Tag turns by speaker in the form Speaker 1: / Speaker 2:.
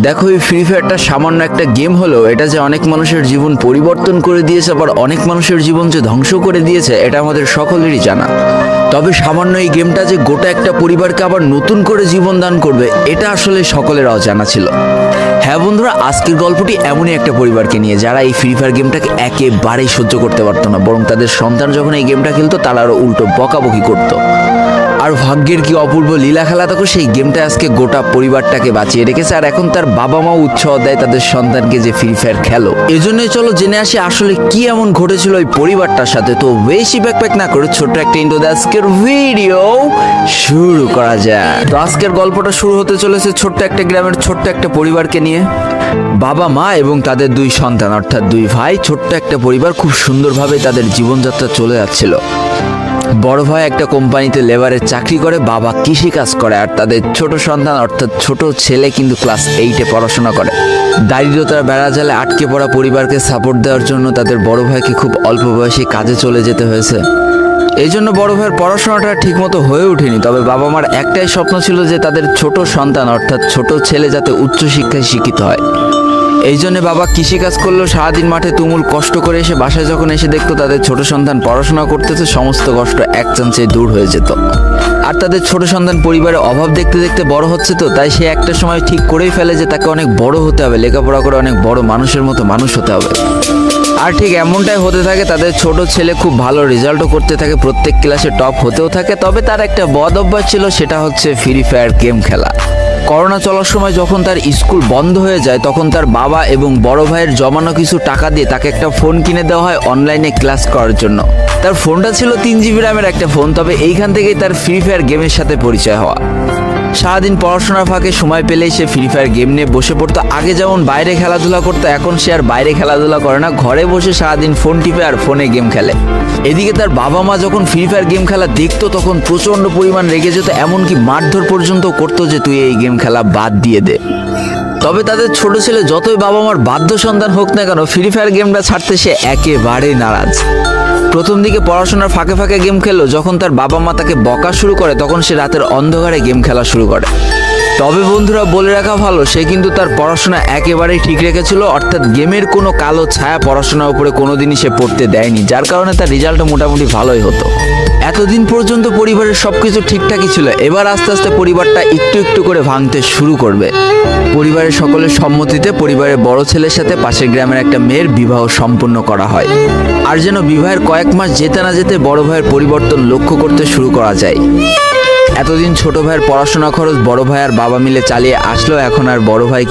Speaker 1: দেখো, এই ফ্রি ফায়ারটা সামান্য একটা গেম হলেও এটা যে অনেক মানুষের জীবন পরিবর্তন করে দিয়েছে, আবার অনেক মানুষের জীবন যে ধ্বংস করে দিয়েছে, এটা আমাদের সকলেরই জানা। তবে সামান্য এই গেমটা যে গোটা একটা পরিবারকে আবার নতুন করে জীবন দান করবে, এটা আসলে সকলের অজানা ছিল। হ্যাঁ বন্ধুরা, আজকের গল্পটি এমনই একটা পরিবারকে নিয়ে যারা এই ফ্রি ফায়ার গেমটাকে একেবারেই সহ্য করতে পারতো না, বরং তাদের সন্তান যখন এই গেমটা খেলতো তারা আরো উল্টো বকাবকি করতো। আর ভাগ্যের কি অপূর্ব লীলা খেলা, তখন সেই গেমটা আজকে গোটা পরিবারটাকে বাঁচিয়ে রেখেছে। আর এখন তার বাবা মাও উৎসাহ দেয় তাদের সন্তানকে যে ফ্রি ফায়ার খেলো। এজন্যই চলো জেনে আসি আসলে কি এমন ঘটেছিল ওই পরিবারটার সাথে। তো বেশি ব্যাকপ্যাক না করে ছোট্ট একটা ইন্ট্রো দিয়ে আজকের ভিডিও শুরু করা যায়। তো আজকের গল্পটা শুরু হতে চলেছে ছোট্ট একটা গ্রামের ছোট্ট একটা পরিবারকে নিয়ে। বাবা মা এবং তাদের দুই সন্তান অর্থাৎ দুই ভাই, ছোট্ট একটা পরিবার, খুব সুন্দরভাবে তাদের জীবনযাত্রা চলে যাচ্ছিল। বড় ভাই একটা কোম্পানিতে লেবারের চাকরি করে, বাবা কৃষি কাজ করে, আর তাদের ছোট সন্তান অর্থাৎ ছোট ছেলে কিন্তু ক্লাস 8-এ পড়াশোনা করে। দারিদ্রতার বেড়াজালে আটকে পড়া পরিবারকে সাপোর্ট দেওয়ার জন্য তাদের বড় ভাইকে খুব অল্প বয়সে কাজে চলে যেতে হয়েছে। এই জন্য বড় ভাইয়ের পড়াশোনাটা ঠিকমতো হয়ে ওঠেনি। তবে বাবা মার একটাই স্বপ্ন ছিল যে তাদের ছোট সন্তান অর্থাৎ ছোট ছেলে যাতে উচ্চশিক্ষায় শিক্ষিত হয়। এই জন্য বাবা কৃষিকাজ করলেও সারাদিন মাঠে তুমুল কষ্ট করে এসে বাসায় যখন এসে দেখতো তাদের ছোট সন্তান পড়াশোনা করতেছে, সমস্ত কষ্ট এক চান্সে দূর হয়ে যেত। আর তাদের ছোট সন্তান পরিবারের অভাব দেখতে দেখতে বড় হচ্ছে, তো তাই সে একটা সময় ঠিক করেই ফেলে যে তাকে অনেক বড় হতে হবে, লেখাপড়া করে অনেক বড় মানুষের মতো মানুষ হতে হবে। আর ঠিক এমনটাই হতে থাকে। তাদের ছোট ছেলে খুব ভালো রেজাল্টও করতে থাকে, প্রত্যেক ক্লাসে টপ হতেও থাকে। তবে তার একটা বদ অভ্যাস ছিল, সেটা হচ্ছে ফ্রি ফায়ার গেম খেলা। করোনা চলার সময় যখন তার স্কুল বন্ধ হয়ে যায়, তখন তার বাবা এবং বড় ভাইয়ের জমানো কিছু টাকা দিয়ে তাকে একটা ফোন কিনে দেওয়া হয় অনলাইনে ক্লাস করার জন্য। তার ফোনটা ছিল 3 GB র্যামের একটা ফোন। তবে এইখান থেকেই তার ফ্রি ফায়ার গেমের সাথে পরিচয় হওয়া। সারাদিন পড়াশোনার ফাঁকে সময় পেলেই সে ফ্রি ফায়ার গেম নিয়ে বসে পড়তো। আগে যেমন বাইরে খেলাধুলা করতো, এখন সে আর বাইরে খেলাধুলা করে না, ঘরে বসে সারাদিন ফোন টিপে আর ফোনে গেম খেলে। এদিকে তার বাবা মা যখন ফ্রি ফায়ার গেম খেলা দেখতো তখন প্রচণ্ড পরিমাণ রেগে যেত, এমনকি মারধর পর্যন্ত করতো যে তুই এই গেম খেলা বাদ দিয়ে দে। তবে তাদের ছোট ছেলে যতই বাবা মার বাধ্য সন্তান হোক না কেন, ফ্রি ফায়ার গেমটা ছাড়তে সে একেবারেই নারাজ। প্রথম দিকে পড়াশোনার ফাঁকে ফাঁকে গেম খেললো, যখন তার বাবা মা তাকে বকা শুরু করে তখন সে রাতের অন্ধকারে গেম খেলা শুরু করে। তবে বন্ধুরা বলে রাখা ভালো, সে কিন্তু তার পড়াশোনা একেবারেই ঠিক রেখেছিল, অর্থাৎ গেমের কোনো কালো ছায়া পড়াশোনার উপরে কোনোদিনই সে পড়তে দেয়নি, যার কারণে তার রেজাল্টও মোটামুটি ভালোই হতো। এতদিন পর্যন্ত পরিবারের সবকিছু ঠিকঠাকই ছিল, এবার আস্তে আস্তে পরিবারটা একটু একটু করে ভাঙতে শুরু করবে। পরিবারের সকলের সম্মতিতে পরিবারের বড় ছেলের সাথে পাশের গ্রামের একটা মেয়ের বিবাহ সম্পন্ন করা হয়। আর যেন বিবাহের কয়েক মাস যেতে না যেতে বড় ভাইয়ের পরিবর্তন লক্ষ্য করতে শুরু করা যায়। এতদিন ছোট ভাইয়ের পড়াশোনা খরচ বড় ভাই আর বাবা মিলে চালিয়ে আসলো, এখন আর বড় ভাই